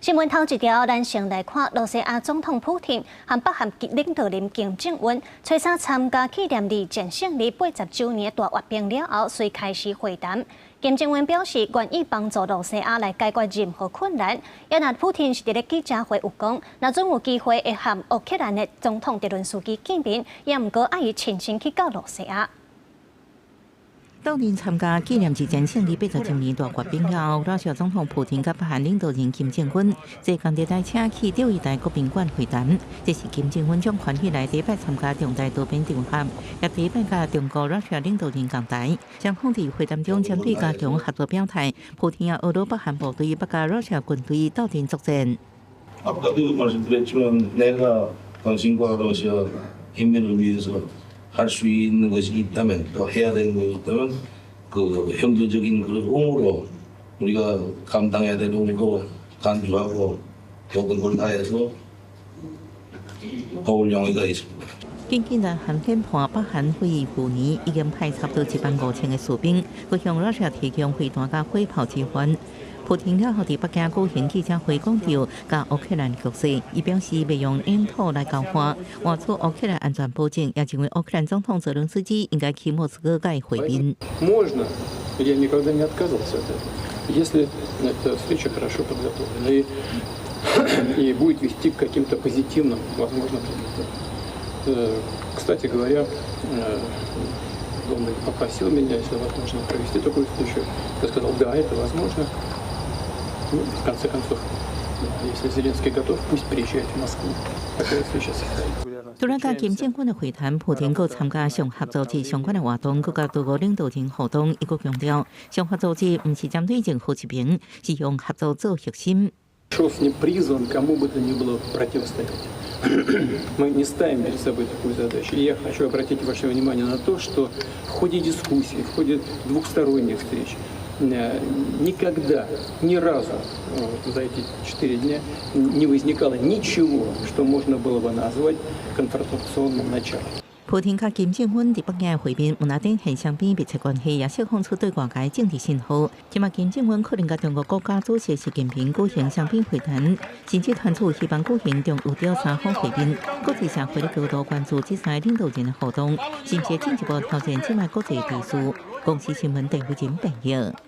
新闻头一条，咱先来看罗西亚总统普京和北韩领导人金正恩初三参加纪念日建胜日80周年大阅兵了后，遂开始会谈。金正恩表示愿意帮助罗西亚来解决任何困难。也那普京是伫咧记者会有讲，若总有机会会和乌克兰的总统泽伦斯基见面，也毋过爱伊亲身去到罗西亚。 当年参加纪念日建胜日80周年大阅兵了后，罗西亚总统普京甲北韩领导人金正恩坐间谍台车去钓鱼台国宾馆会谈。这是金正恩将团起来第一摆参加重大多边场合，也第一摆甲中国、罗西亚领导人共台。双方伫会谈中针对加强合作表态，普京也俄罗北韩部队不甲罗西亚军队斗阵作战。 아까도 말씀드렸지만 내가 당신과 러시아 인민을 위해서 할 수 있는 것이 있다면 또 해야 되는 것이 있다면 그 형제적인 그 의무로 우리가 감당해야 될 의무도 간주하고 모든 걸 다해서 도울 용의가 있습니다. 紧紧来韩检判北韩会议去年已经派差不多15000的士兵，佮向罗西亚提供飞弹甲火炮支援。 普京了后伫北京举行记者会，讲到甲乌克兰局势，伊表示袂用领土来交换，换出乌克兰安全保证，也认为乌克兰总统泽伦斯基应该去莫斯科甲伊会面。Можно, я никогда не отказывался от этого, если эта встреча хорошо подготовлена и будет вести к каким-то позитивным, возможно, результатам. Кстати говоря, Гомель попросил меня, если возможно, провести такую встречу. Я сказал, да, это возможно. Ну, в конце концов, если Зеленский готов, пусть приезжает в Москву. Такая встреча состоится. 除了甲金正恩的会谈，普京阁参加上合组织相关的活动，阁甲多国领导人互动。伊阁强调，上合组织毋是针对政府一边，是用合作做核心。 Шел с ним призван кому бы то ни было противостоять. Мы не ставим перед собой такую задачу. И я хочу обратить ваше внимание на то, что в ходе дискуссий, в ходе двухсторонних встреч никогда, ни разу за эти 4 дня не возникало ничего, что можно было бы назвать конфронтационным началом. 普京甲金正恩伫北京的会面，有那顶现象边密切关系，也释放出对外界政治信号。今麦金正恩可能甲中国国家主席习近平举行双边会谈，甚至传出希望举行中欧朝3方会面。国际社会咧高度关注这3个领导人的互动，甚至进一步挑战今麦国际地区。公司新闻陈慧珍报道。